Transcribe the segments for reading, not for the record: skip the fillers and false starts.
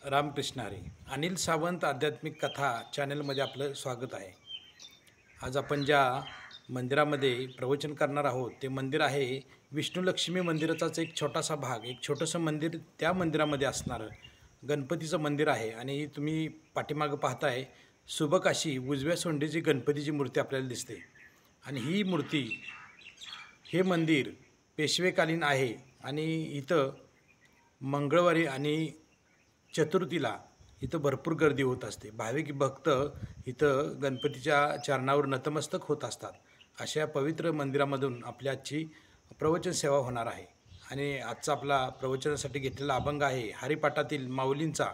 रामकृष्ण हरी. अनिल सावंत आध्यात्मिक कथा चॅनलमध्ये आपलं स्वागत आहे. आज आपण ज्या मंदिरामध्ये प्रवचन करणार आहोत ते मंदिर आहे विष्णुलक्ष्मी मंदिराचाच एक छोटासा भाग, एक छोटंसं मंदिर त्या मंदिरामध्ये असणारं गणपतीचं मंदिर आहे. आणि तुम्ही पाठीमागं पाहताय सुबक अशी उजव्या सोंडीची गणपतीची मूर्ती आपल्याला दिसते. आणि ही मूर्ती, हे मंदिर पेशवेकालीन आहे. आणि इथं मंगळवारी आणि चतुर्थीला इथं भरपूर गर्दी होत असते. भाविक भक्त इथं गणपतीच्या चरणावर नतमस्तक होत असतात. अशा पवित्र मंदिरामधून आपली आजची प्रवचन सेवा होणार आहे. आणि आजचा आपला प्रवचनासाठी घेतलेला अभंग आहे हरिपाठातील माऊलींचा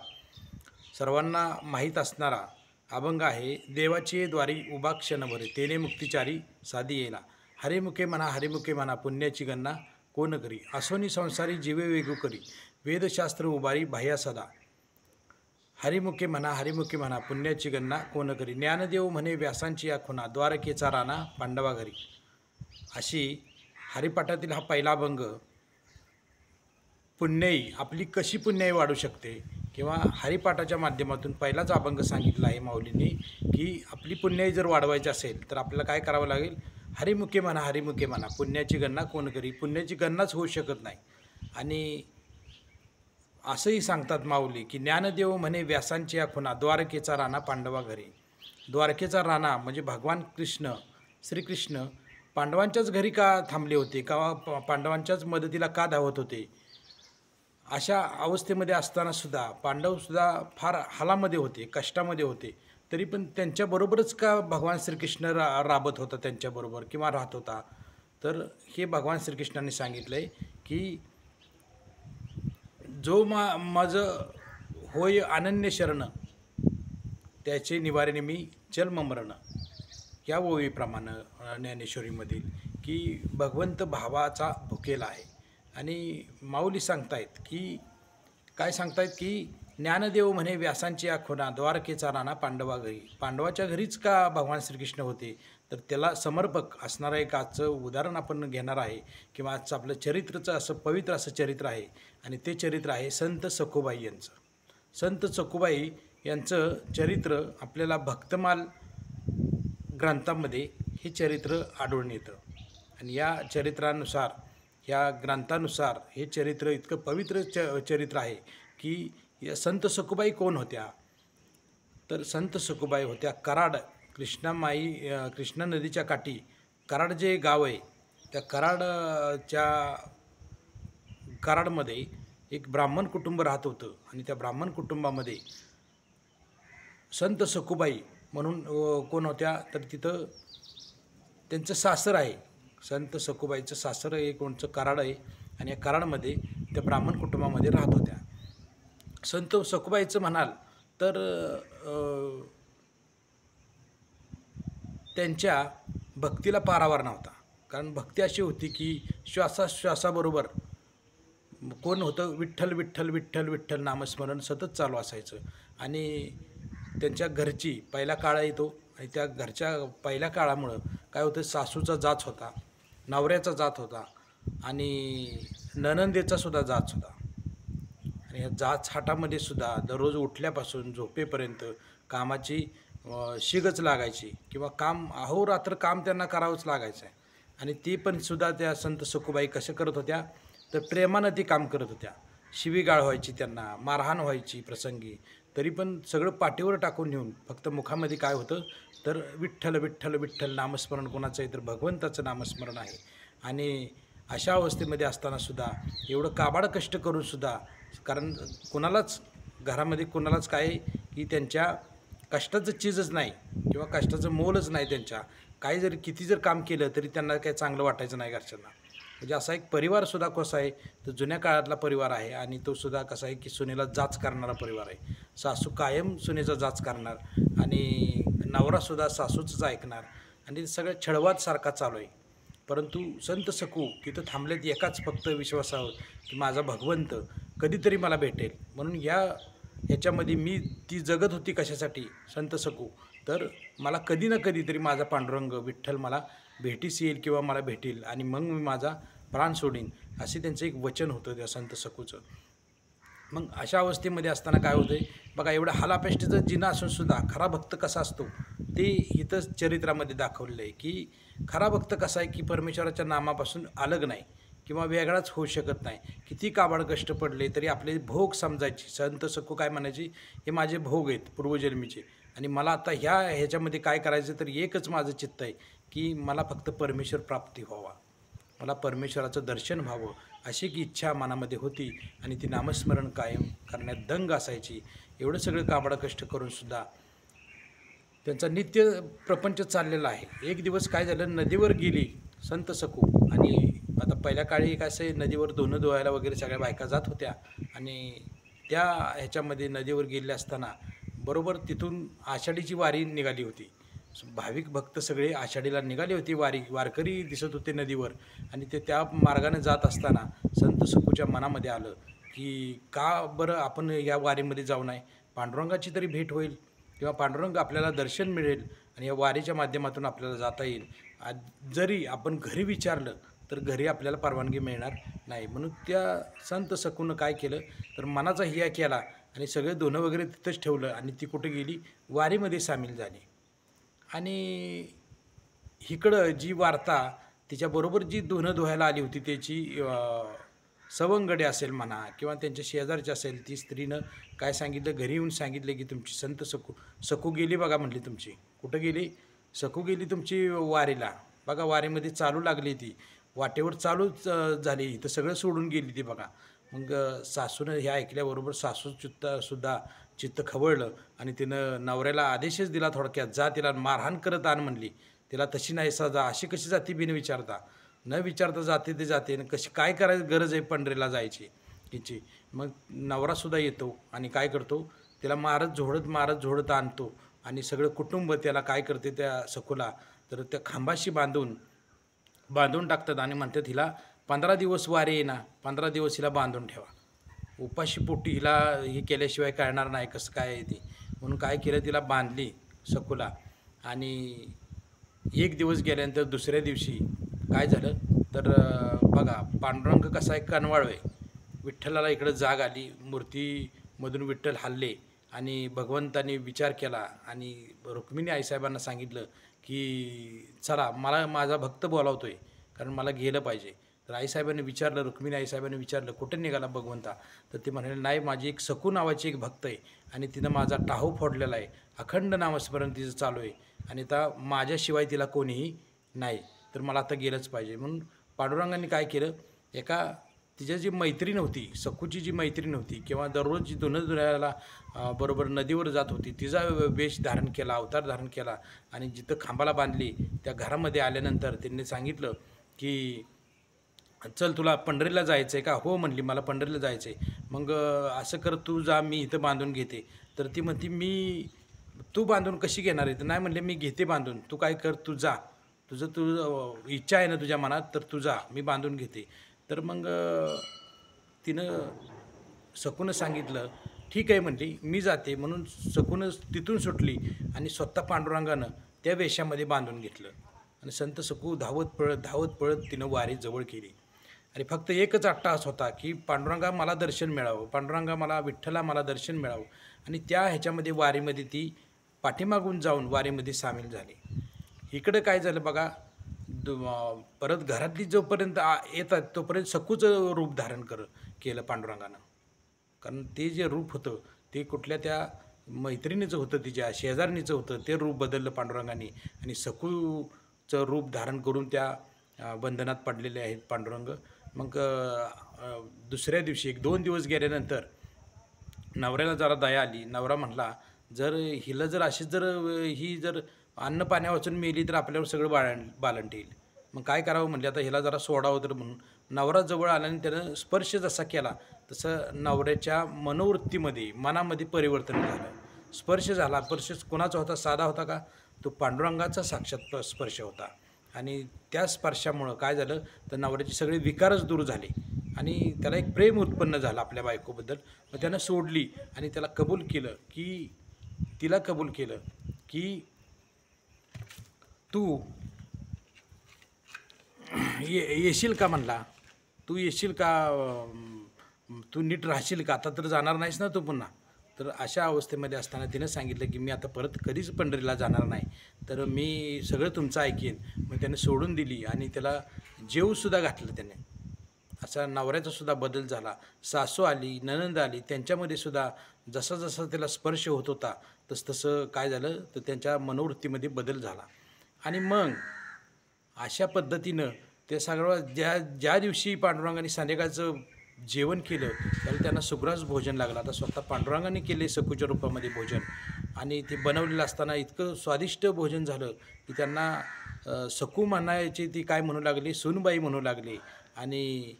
सर्वांना माहीत असणारा अभंग आहे. देवाची द्वारी उभा क्षणभर तेने मुक्तिचारी साधी येला. हरिमुखे म्हणा पुण्याची गणना कोण करी. असोनी संसारी जीवे वेगू करी वेदशास्त्र उभारी बाह्या सदा. हरिमुखे म्हणा पुण्याची गणना कोण करी. ज्ञानदेव म्हणे व्यासांची या खुणा द्वारकेचा राणा पांडवा घरी. अशी हरिपाठातील हा पहिला अभंग पुण्याई आपली कशी पुण्याई वाढू शकते किंवा हरिपाठाच्या माध्यमातून पहिलाच अभंग सांगितला आहे माऊलींनी की आपली पुण्याई जर वाढवायची असेल तर आपल्याला काय करावं लागेल. हरिमुखे म्हणा पुण्याची गणना कोण करी. पुण्याची गणनाच होऊ शकत नाही. आणि असंही सांगतात माऊली की ज्ञानदेव म्हणे व्यासांची या खुणा द्वारकेचा राणा पांडवा घरी. द्वारकेचा राणा म्हणजे भगवान कृष्ण, श्रीकृष्ण पांडवांच्याच घरी का थांबले होते का पांडवांच्याच मदतीला का धावत होते. अशा अवस्थेमध्ये असतानासुद्धा पांडवसुद्धा फार हालामध्ये होते, कष्टामध्ये होते. तरी पण त्यांच्याबरोबरच का भगवान श्रीकृष्ण राबत होता त्यांच्याबरोबर किंवा राहत होता. तर हे भगवान श्रीकृष्णाने सांगितलं आहे की जो माझं होय अनन्य शरण त्याचे निवारणे मी जन्ममरण. या ओवीप्रमाणे ज्ञानेश्वरीमधील की भगवंत भावाचा भुकेला आहे. आणि माऊली सांगतायत की काय सांगतायत की ज्ञानदेव म्हणे व्यासांची या खुणा द्वारकेचा राणा पांडवा घरी. पांडवाच्या घरीच का भगवान श्रीकृष्ण होते. तर त्याला समर्पक असणारं एक आजचं उदाहरण आपण घेणार आहे किंवा आजचं आपलं चरित्रचं असं पवित्र असं चरित्र आहे. आणि ते चरित्र आहे संत सखुबाई यांचं. संत सखुबाई यांचं चरित्र आपल्याला भक्तमाल ग्रंथामध्ये हे चरित्र आढळून येतं. आणि या चरित्रानुसार, या ग्रंथानुसार हे चरित्र इतकं पवित्र चरित्र आहे की या संत सखुबाई कोण होत्या. तर संत सखुबाई होत्या कराड, कृष्णा नदीच्या काठी कराड जे गाव आहे त्या कराडमध्ये एक ब्राह्मण कुटुंब राहत होतं. आणि त्या ब्राह्मण कुटुंबामध्ये संत सखुबाई म्हणून कोण होत्या. तर तिथं त्यांचं सासर आहे. संत सखुबाईचं सासर हे कोणचं कराड आहे. आणि या कराडमध्ये त्या ब्राह्मण कुटुंबामध्ये राहत होत्या. संत सखुबाईचं म्हणाल तर त्यांच्या भक्तीला पारावार नव्हता. कारण भक्ती अशी होती की श्वासाबरोबर कोण होतं विठ्ठल विठ्ठल विठ्ठल विठ्ठल नामस्मरण सतत चालू असायचं. आणि त्यांच्या घरची पहिला काळ येतो आणि त्या घरच्या पहिल्या काळामुळं काय होतं, सासूचा जाच होता, नवऱ्याचा जात होता आणि नणंदेचा सुद्धा जाच होता. आणि ह्या जाच हाटामध्ये सुद्धा दररोज उठल्यापासून झोपेपर्यंत कामाची शिगच लागायची किंवा काम अहोरात्र काम त्यांना करावंच लागायचं आहे. आणि ती पण सुद्धा त्या संत सखुबाई कशा करत होत्या तर प्रेमानं ती काम करत होत्या. शिवीगाळ व्हायची, त्यांना मारहाण व्हायची प्रसंगी, तरी पण सगळं पाठीवर टाकून नेऊन फक्त मुखामध्ये काय होतं तर विठ्ठल विठ्ठल विठ्ठल नामस्मरण कोणाचं आहे तर भगवंताचं नामस्मरण आहे. आणि अशा अवस्थेमध्ये असतानासुद्धा एवढं काबाड कष्ट करूनसुद्धा, कारण कुणालाच घरामध्ये कुणालाच काय की त्यांच्या कष्टाचं चीजच नाही किंवा कष्टाचं मोलच नाही. त्यांच्या काही जरी किती जर काम केलं तरी त्यांना काही चांगलं वाटायचं नाही घरच्यांना. म्हणजे असा एक परिवारसुद्धा कसा आहे तर जुन्या काळातला परिवार आहे. आणि तो सुद्धा कसा आहे की सुनेला जाच करणारा परिवार आहे. सासू कायम सुनेचा जाच करणार आणि नवरासुद्धा सासूचंच ऐकणार. आणि सगळं छळवाद सारखा चालू आहे. परंतु संत सखू तिथं थांबलेत एकाच फक्त विश्वासावर की माझा भगवंत कधीतरी मला भेटेल. म्हणून ह्याच्यामध्ये मी ती जगत होती कशासाठी संत सखू तर मला कधी ना कधीतरी माझा पांडुरंग विठ्ठल मला भेटीस येईल किंवा मला भेटेल आणि मग मी माझा प्राण सोडीन, असे त्यांचं एक वचन होतं त्या संत सखूचं. मग अशा अवस्थेमध्ये असताना काय होतं आहे बघा, एवढं हालापेष्टीचं जिना असून सुद्धा खरा भक्त कसा असतो ते इथं चरित्रामध्ये दाखवलेलं आहे, की खरा भक्त कसा आहे की परमेश्वराच्या नामापासून अलग नाही किंवा वेगळाच होऊ शकत नाही. किती काबाड कष्ट पडले तरी आपले भोग समजायचे. संत सखू काय म्हणायची, हे माझे भोग आहेत पूर्वजन्मीचे आणि मला आता ह्याच्यामध्ये काय करायचं, तर एकच माझं चित्त आहे की मला फक्त परमेश्वर प्राप्ती व्हावा, मला परमेश्वराचं दर्शन व्हावं, अशी एक इच्छा मनामध्ये होती आणि ती नामस्मरण कायम करण्यात दंग असायची. एवढं सगळं काबाड कष्ट करूनसुद्धा त्यांचा नित्य प्रपंच चाललेला आहे. एक दिवस काय झालं, नदीवर गेली संत सखू आणि आता पहिल्या काळी काय असं नदीवर धुणं धुवायला वगैरे सगळ्या बायका जात होत्या आणि त्या ह्याच्यामध्ये नदीवर गेले असताना बरोबर तिथून आषाढीची वारी निघाली होती. भाविक भक्त सगळे आषाढीला निघाले होते, वारकरी दिसत होते नदीवर आणि ते त्या मार्गाने जात असताना संत सखूच्या मनामध्ये आलं, की का बरं आपण या वारीमध्ये जाऊ नये, पांडुरंगाची तरी भेट होईल किंवा पांडुरंग आपल्याला दर्शन मिळेल आणि या वारीच्या माध्यमातून आपल्याला जाता येईल. जरी आपण घरी विचारलं तर घरी आपल्याला परवानगी मिळणार नाही. म्हणून त्या संत सखूनं काय केलं, तर मनाचा हिया केला आणि सगळे धुणं वगैरे तिथंच ठेवलं आणि ती कुठे गेली, वारीमध्ये सामील झाली. आणि इकडं जी वार्ता तिच्याबरोबर जी धुणं धुवायला आली होती त्याची सवंगडी असेल म्हणा किंवा त्यांच्या शेजारची असेल, ती स्त्रीनं काय सांगितलं, घरी येऊन सांगितलं की तुमची संत सखू गेली बघा म्हणली. तुमची कुठं गेली, सखू गेली तुमची वारीला. बघा वारीमध्ये चालू लागली ती, वाटेवर चालूच झाली, तर सगळं सोडून गेली ती बघा. मग सासूनं हे ऐकल्याबरोबर सुद्धा चित्त खवळलं आणि तिनं नवऱ्याला आदेशच दिला थोडक्यात, जा तिला मारहाण करत आण म्हणली. तिला तशी नाही सजा, अशी कशी जाती बिन विचारता, न विचारता जाते ते जाते, आणि कशी काय करायची गरज आहे पंढरीला जायची हिची. मग नवरासुद्धा येतो आणि काय करतो, तिला मारत झोडत आणतो आणि सगळं कुटुंब त्याला काय करते त्या सखूला, तर त्या खांबाशी बांधून टाकतात आणि म्हणतात हिला 15 दिवस वारी येईना, 15 दिवस हिला बांधून ठेवा, उपाशी पोटी हिला हे केल्याशिवाय कळणार नाही कसं काय आहे ते. म्हणून काय केलं, तिला बांधली सखूला. आणि एक दिवस गेल्यानंतर दुसऱ्या दिवशी काय झालं, तर बघा पांडुरंग कसा आहे, कनवाळू आहे. विठ्ठलाला इकडं जाग आली, मूर्तीमधून विठ्ठल हल्ले आणि भगवंतानी विचार केला आणि रुक्मिणी आईसाहेबांना सांगितलं की चला, मला माझा भक्त बोलावतोय कारण मला गेलं पाहिजे. तर आईसाहेबांनी विचारलं, रुक्मिणी आईसाहेबांनी विचारलं, कुठे निघाला भगवंता, तर ते म्हणाले, नाही माझी एक सखू नावाची एक भक्त आहे आणि तिनं माझा टाहू फोडलेला आहे, अखंड नामस्मरण तिचं चालू आहे आणि आता माझ्याशिवाय तिला कोणीही नाही, तर मला आता गेलंच पाहिजे. म्हणून पांडुरंगांनी काय केलं, तिच्या जी मैत्रीण होती, सखूची जी मैत्रीण होती किंवा दररोज जी धुणं धुवायला बरोबर नदीवर जात होती, तिचा वेश धारण केला, अवतार धारण केला आणि जिथं खांबाला बांधली त्या घरामध्ये आल्यानंतर त्यांनी सांगितलं की चल तुला पंढरीला जायचं आहे का, हो म्हणली, मला पंढरीला जायचं आहे. मग असं कर, तू जा, मी इथं बांधून घेते. तर ती म्हणती, तू बांधून कशी घेणार आहे, तर नाही म्हणले, मी घेते बांधून, तू काय कर, तू जा, तुझं इच्छा आहे ना तुझ्या मनात, तर तू जा, मी बांधून घेते. तर मग तिनं सखूनं सांगितलं, ठीक आहे म्हणली, मी जाते. म्हणून सखूनं तिथून सुटली आणि स्वतः पांडुरंगानं त्या वेशामध्ये बांधून घेतलं आणि संत सखू धावत पळत तिनं वारी जवळ केली. आणि फक्त एकच अट्टाहास होता की पांडुरंगा मला दर्शन मिळावं, पांडुरंगा मला, विठ्ठला मला दर्शन मिळावं. आणि त्या ह्याच्यामध्ये वारीमध्ये ती पाठीमागून जाऊन वारीमध्ये सामील झाली. इकडं काय झालं बघा, परत घरातली जोपर्यंत येतात तोपर्यंत सखूचं रूप धारण केलं पांडुरंगानं. कारण ते जे रूप होतं ते कुठल्या त्या मैत्रिणीचं होतं, तिच्या शेजारणीचं होतं, ते रूप बदललं पांडुरंगाने आणि सखूचं रूप धारण करून त्या बंधनात पडलेले आहेत पांडुरंग. मग दुसऱ्या दिवशी 1-2 दिवस गेल्यानंतर नवऱ्याला जरा दया आली. नवरा म्हटला, जर हिला जर अशीच ही जर अन्न पाण्या वाचून मेली तर आपल्यावर सगळं बालंट येईल. मग काय करावं म्हणले, आता हिला जरा सोडावं. तर म्हणून नवरा जवळ आला आणि त्यानं स्पर्श जसा केला तसं नवऱ्याच्या मनोवृत्तीमध्ये, मनामध्ये परिवर्तन झालं. स्पर्श झाला. स्पर्श कोणाचा होता, साधा होता का, तो पांडुरंगाचा साक्षात स्पर्श होता. आणि त्या स्पर्शामुळं काय झालं, तर नवऱ्याचे सगळे विकारच दूर झाले आणि त्याला एक प्रेम उत्पन्न झालं आपल्या बायकोबद्दल. मग त्यानं सोडली आणि तिला कबूल केलं की तू येशील का म्हणला, तू येशील का तू नीट राहशील का, आता तर जाणार नाहीस ना तू पुन्हा. तर अशा अवस्थेमध्ये असताना तिनं सांगितलं की मी आता परत कधीच पंढरीला जाणार नाही, तर मी सगळं तुमचं ऐकेन. मग त्याने सोडून दिली आणि त्याला जेवूसुद्धा घातलं त्याने. असा नवऱ्याचा सुद्धा बदल झाला. सासू आली, नणंद आली, त्यांच्यामध्ये सुद्धा जसा जसा त्याला स्पर्श होत होता तसं काय झालं, तर त्यांच्या मनोवृत्तीमध्ये बदल झाला. आणि मग अशा पद्धतीनं ते सगळं ज्या ज्या दिवशी पांडुरंगाने संध्याकाळचं जेवण केलं त्याला त्यांना सुग्रास भोजन लागलं. आता स्वतः पांडुरंगाने केले सखूच्या रूपामध्ये भोजन, आणि ते बनवलेलं असताना इतकं स्वादिष्ट भोजन झालं की त्यांना सखू म्हणायची ती काय म्हणू लागली, सूनबाई म्हणू लागली. आणि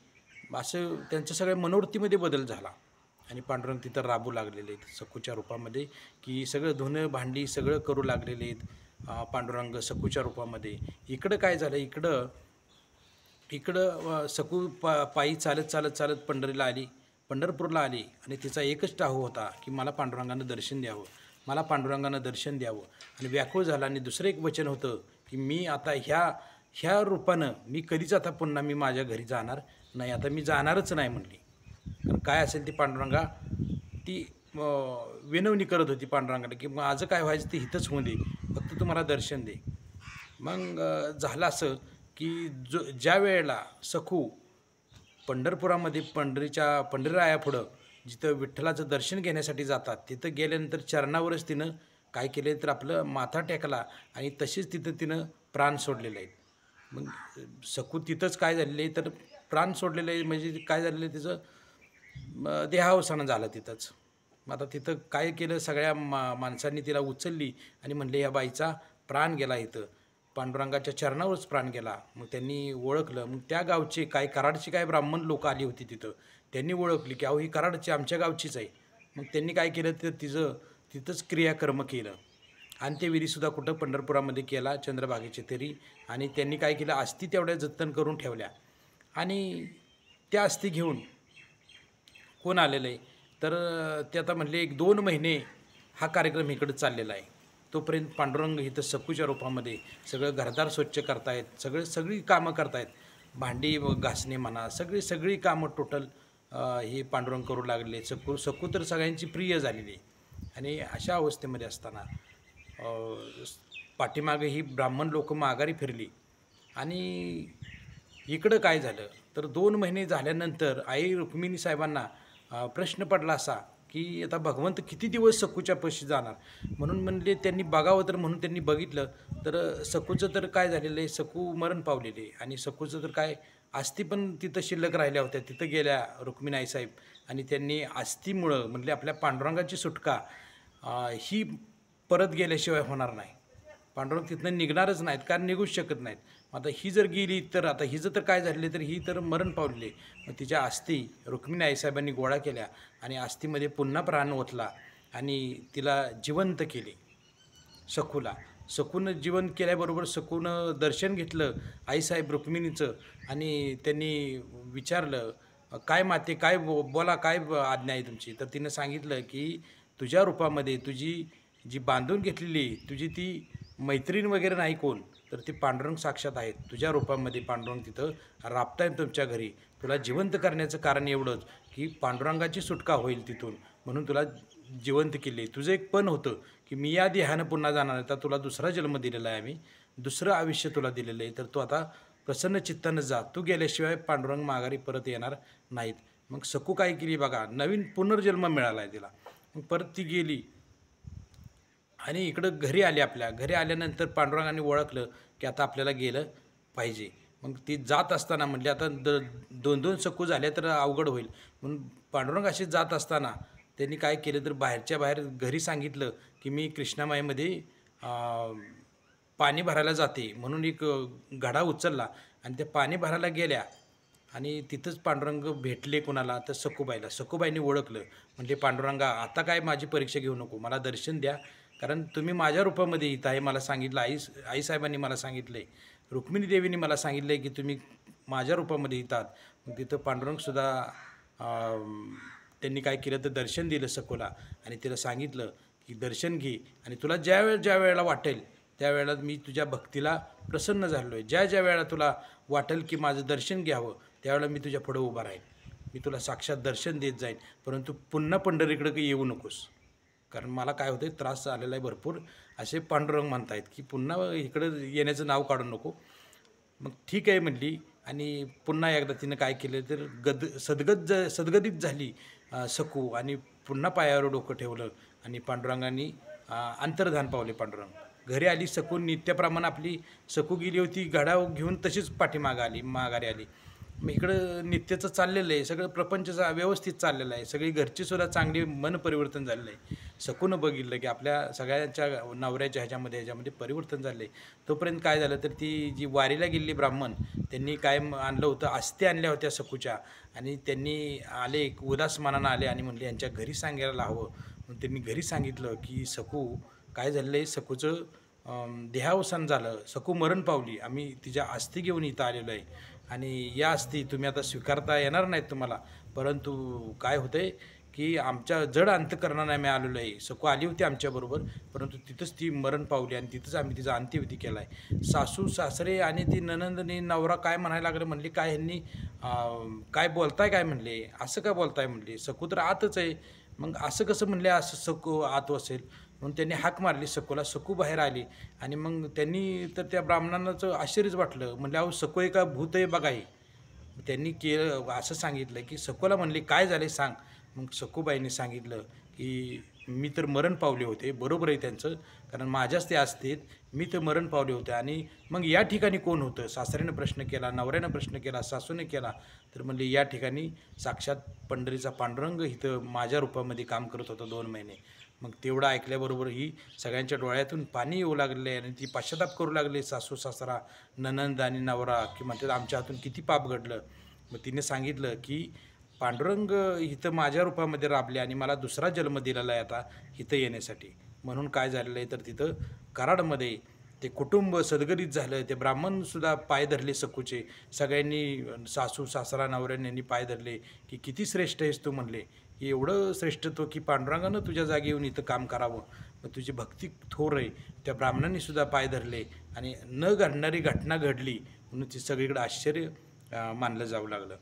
असं त्यांच्या सगळ्या मनोवृत्तीमध्ये बदल झाला. आणि पांडुरंग तिथं राबू लागलेले आहेत सखूच्या रूपामध्ये, की सगळं धुणं भांडी सगळं करू लागलेले आहेत पांडुरंग सखूच्या रूपामध्ये. इकडं काय झालं, इकडं सखू पायी चालत चालत चालत पंढरपूरला आली. आणि तिचा एकच टाहू होता की मला पांडुरंगानं दर्शन द्यावं, मला पांडुरंगानं दर्शन द्यावं. आणि व्याकुळ झाला. आणि दुसरं एक वचन होतं की मी आता ह्या रूपानं मी कधीच आता पुन्हा मी माझ्या घरी जाणार नाही, आता मी जाणारच नाही म्हणली. कारण काय असेल ती पांडुरंगा ती विनवणी करत होती पांडुरंगाला की माझं काय व्हायचं ते हितच होऊ दे, फक्त तू मला दर्शन दे. मग झालं असं की ज्या वेळेला सखू पंढरपुरामध्ये पंढरीरायापुढं जिथं विठ्ठलाचं दर्शन घेण्यासाठी जातात, तिथं गेल्यानंतर चरणावरच तिनं काय केले तर आपलं माथा टेकला आणि तशीच तिनं प्राण सोडलेले आहेत. मग सखू तिथंच काय झालेलं आहे तर प्राण सोडलेलं आहे, म्हणजे काय झालेलं आहे तिचं देहावसानं झालं तिथंच. मग आता तिथं काय केलं, सगळ्या माणसांनी तिला उचलली आणि म्हणले ह्या बाईचा प्राण गेला, इथं पांडुरंगाच्या चरणावरच प्राण गेला. मग त्यांनी ओळखलं. मग त्या गावचे कराडची काय ब्राह्मण लोक आली होती तिथं, त्यांनी ओळखली की अहो ही कराडची आमच्या गावचीच आहे. मग त्यांनी काय केलं तर तिथंच क्रियाकर्म केलं. अंत्यविधीसुद्धा कुठं पंढरपुरामध्ये केला, चंद्रभागेचे तरी. आणि त्यांनी काय केलं, अस्थी तेवढ्या जतन करून ठेवल्या. आणि त्या अस्थी घेऊन कोण आलेलं आहे तर ते आता म्हणले 1-2 महिने हा कार्यक्रम इकडं चाललेला आहे. तोपर्यंत पांडुरंग इथं सखूच्या रूपामध्ये सगळं घरदार स्वच्छ करतायत, सगळी कामं करतायत, भांडी घासणे म्हणा, सगळी कामं टोटल हे पांडुरंग करू लागले. सखू तर सगळ्यांची प्रिय झालेली. आणि अशा अवस्थेमध्ये असताना पाठीमागे ही ब्राह्मण लोक माघारी फिरली. आणि इकडं काय झालं तर 2 महिने झाल्यानंतर आई रुक्मिणी साहेबांना प्रश्न पडला असा की आता भगवंत किती दिवस सखूच्या पाशी जाणार. म्हणून म्हणले त्यांनी बघावं, तर म्हणून त्यांनी बघितलं तर सखूचं तर काय झालेलं आहे, सखू मरण पावलेले. आणि सखूचं तर काय अस्थी पण तिथं शिल्लक राहिल्या होत्या. तिथं गेल्या रुक्मिणी आईसाहेब आणि त्यांनी अस्थीमुळं म्हणले आपल्या पांडुरंगाची सुटका ही परत गेल्याशिवाय होणार नाही. पांडुरंग तिथनं निघणारच नाहीत, कारण निघूच शकत नाहीत. आता ही जर गेली तर आता हिचं तर काय झालेलं तर ही तर मरण पावलेली. मग तिच्या अस्थी रुक्मिणी आईसाहेबांनी गोळा केल्या आणि अस्थीमध्ये पुन्हा प्राण ओतला आणि तिला जिवंत केले सखूनं जीवन केल्याबरोबर सखूनं दर्शन घेतलं आईसाहेब रुक्मिणीचं. आणि त्यांनी विचारलं काय माते, काय बोला, काय आज्ञा आहे तुमची. तर तिनं सांगितलं की तुझ्या रूपामध्ये तुझी जी बांधून घेतलेली तुझी ती मैत्रीण वगैरे नाही कोण, तर ती पांडुरंग साक्षात आहेत. तुझ्या रूपामध्ये पांडुरंग तिथं राबतायत तुमच्या घरी. तुला जिवंत करण्याचं कारण एवढंच की पांडुरंगाची सुटका होईल तिथून, म्हणून तुला जिवंत केले. तुझं एक पण होतं की मी या देहानं पुन्हा जाणार आहे, तर तुला दुसरा जन्म दिलेला आहे, आम्ही दुसरं आयुष्य तुला दिलेलं आहे, तर तू आता प्रसन्न चित्तानं जा. तू गेल्याशिवाय पांडुरंग माघारी परत येणार नाहीत. मग सखू काय केली बघा, नवीन पुनर्जन्म मिळाला आहे तिला. मग परत ती गेली आणि इकडं घरी आली. आपल्या घरी आल्यानंतर पांडुरंगाने ओळखलं की आता आपल्याला गेलं पाहिजे. मग ती जात असताना म्हटली आता 2-2 सखू झाल्या तर अवघड होईल. म्हणून पांडुरंग असे जात असताना त्यांनी काय केलं तर बाहेरच्या बाहेर घरी सांगितलं की मी कृष्णामाईमध्ये पाणी भरायला जाते. म्हणून एक घडा उचलला आणि त्या पाणी भरायला गेल्या. आणि तिथंच पांडुरंग भेटले कोणाला तर सखूबाईला. सखूबाईंनी ओळखलं. म्हणजे पांडुरंगा आता काय माझी परीक्षा घेऊ नको, मला दर्शन द्या, कारण तुम्ही माझ्या रूपामध्ये इथं आहे. मला सांगितलं आईसाहेबांनी मला सांगितलं आहे, रुक्मिणी देवीने मला सांगितलं आहे की तुम्ही माझ्या रूपामध्ये येतात. मग तिथं पांडुरंगसुद्धा त्यांनी काय केलं तर दर्शन दिलं सखूला आणि तिला सांगितलं की दर्शन घे आणि तुला ज्या वेळेला वाटेल त्यावेळेला मी तुझ्या भक्तीला प्रसन्न झालो आहे. ज्या वेळेला तुला वाटेल की माझं दर्शन घ्यावं त्यावेळेला मी तुझ्या पुढं उभा राहील. मी तुला साक्षात दर्शन देत जाईन, परंतु पुन्हा पंढरीकडे काही येऊ नकोस. कारण मला काय होतं त्रास झालेला आहे भरपूर. असे पांडुरंग म्हणतायत की पुन्हा इकडं येण्याचं नाव काढू नको. मग ठीक आहे म्हणली आणि पुन्हा एकदा तिनं काय केलं तर सदगदित झाली सकू आणि पुन्हा पायावर डोकं ठेवलं आणि पांडुरंगांनी अंतर्धान पावले पांडुरंग. घरी आली सकू नित्याप्रमाणे आपली सकू गेली होती घडा घेऊन तशीच पाठीमागं माघारी आली. मग इकडं नित्यचं चाललेलं आहे, सगळं प्रपंचचं व्यवस्थित चाललेलं आहे, सगळी घरचीसुद्धा चांगली मन परिवर्तन झालेलं आहे. सकून बघितलं की आपल्या सगळ्यांच्या नवऱ्याच्या ह्याच्यामध्ये परिवर्तन झालं आहे. तोपर्यंत काय झालं तर ती जी वारीला गेलेली ब्राह्मण त्यांनी काय आणलं होतं, अस्त्या आणल्या होत्या सकूच्या आणि त्यांनी आले उदास मनानं आले आणि म्हणले यांच्या घरी सांगायला हवं. म्हणून त्यांनी घरी सांगितलं की सकू काय झालेलं आहे, सकूचं देहावसान झालं, सकू मरण पावली, आम्ही तिच्या अस्थी घेऊन इथं आलेलो आहे आणि या अस्थी तुम्ही आता स्वीकारता येणार नाहीत तुम्हाला, परंतु काय होतं आहे की आमच्या जड अंतःकरणाने आम्ही आलेलो आहे. सकू आली होती आमच्याबरोबर, परंतु तिथंच ती मरण पावली आणि तिथंच आम्ही तिचा अंत्यविधी केला आहे. सासू सासरे आणि ती ननंदनी नवरा काय म्हणायला लागले, म्हणले काय ह्यांनी काय बोलताय काय म्हणले, असं काय बोलताय म्हणले, सकू तर आतच आहे. मग असं कसं म्हणले, असं सकू आत असेल म्हणून त्यांनी हाक मारली सकूला. सकू बाहेर आली आणि मग त्यांनी तर त्या ब्राह्मणांचं आश्चर्यच वाटलं. म्हणले अहो सकू आहे का भूत आहे बघा हे. त्यांनी केलं असं सांगितलं की सकूला म्हणले काय झाले सांग. मग सकूबाईंनी सांगितलं की मी तर मरण पावले होते. बरोबर आहे त्यांचं, कारण माझ्याच ते असतेत, मी तर मरण पावले होते. आणि मग या ठिकाणी कोण होतं, सासऱ्यानं प्रश्न केला, नवऱ्यानं प्रश्न केला, सासूने केला. तर म्हणले या ठिकाणी साक्षात पंढरीचा पांडुरंग इथं माझ्या रूपामध्ये काम करत होता 2 महिने. मग तेवढं ऐकल्याबरोबर ही सगळ्यांच्या डोळ्यातून पाणी येऊ लागले आणि ती पश्चाताप करू लागले, सासू सासरा ननंद आणि नवरा, की म्हणतात आमच्या हातून किती पाप घडलं. मग तिने सांगितलं की पांडुरंग इथं माझ्या रूपामध्ये राबले आणि मला दुसरा जन्म दिलेला आहे आता इथं येण्यासाठी. म्हणून काय झालेलं आहे तर तिथं कराडमध्ये ते कुटुंब सदगदित झालं. ते ब्राह्मणसुद्धा पाय धरले सकूचे, सगळ्यांनी सासू सासरा नवऱ्यांनी पाय धरले की किती श्रेष्ठ आहेस तू म्हणले, की एवढं श्रेष्ठत्व की पांडुरंगानं तुझ्या जागी येऊन इथं काम करावं, मग तुझी भक्ती थोर आहे. त्या ब्राह्मणांनीसुद्धा पाय धरले आणि न घडणारी घटना घडली म्हणून ती सगळीकडे आश्चर्य मानलं जाऊ लागलं.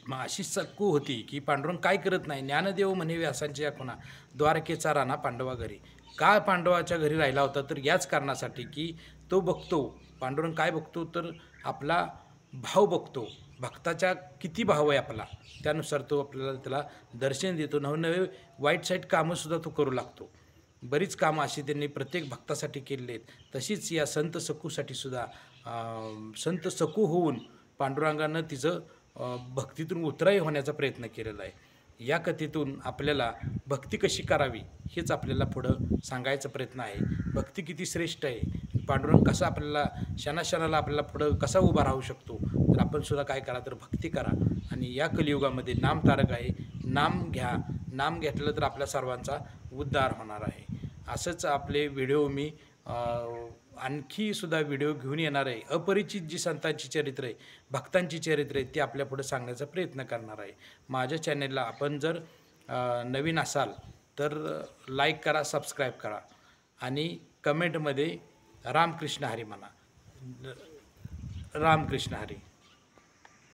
मग अशी सकू होती की पांडुरंग काय करत नाही. ज्ञानदेव म्हणे व्यासांच्या खुणा, द्वारकेचा राणा पांडवा घरी. का पांडवाच्या घरी राहिला होता तर याच कारणासाठी की तो बघतो, पांडुरंग काय बघतो तर आपला भाव बघतो, भक्ताच्या किती भाव आहे आपला, त्यानुसार तो आपल्याला त्याला दर्शन देतो. नवनवे वाईट साईट कामंसुद्धा तो करू लागतो. बरीच कामं अशी त्यांनी प्रत्येक भक्तासाठी केलेली आहेत. तशीच या संत सकूसाठी सुद्धा संत सकू होऊन पांडुरंगानं तिचं भक्तीतून उतराई होण्याचा प्रयत्न केलेला आहे. या कथेतून आपल्याला भक्ती कशी करावी हेच आपल्याला पुढं सांगायचा प्रयत्न आहे. भक्ती किती श्रेष्ठ आहे, पांडुरंग कसा आपल्याला क्षणाक्षणाला आपल्याला पुढं कसा उभा राहू शकतो. तर आपण सुद्धा काय करा तर भक्ती करा आणि या कलियुगामध्ये नाम तारक आहे, नाम घ्या. नाम घेतलं तर आपल्या सर्वांचा उद्धार होणार आहे. असंच आपले व्हिडिओ मी आणखी सुद्धा व्हिडिओ घेऊन येणार आहे. अपरिचित जी संतांची चरित्र आहे, भक्तांची चरित्र आहे, ती आपल्यापुढे सांगण्याचा प्रयत्न करणार आहे. माझ्या चॅनेलला आपण जर नवीन असाल तर लाईक करा, सबस्क्राईब करा आणि कमेंटमध्ये रामकृष्ण हरी म्हणा. रामकृष्ण हरी.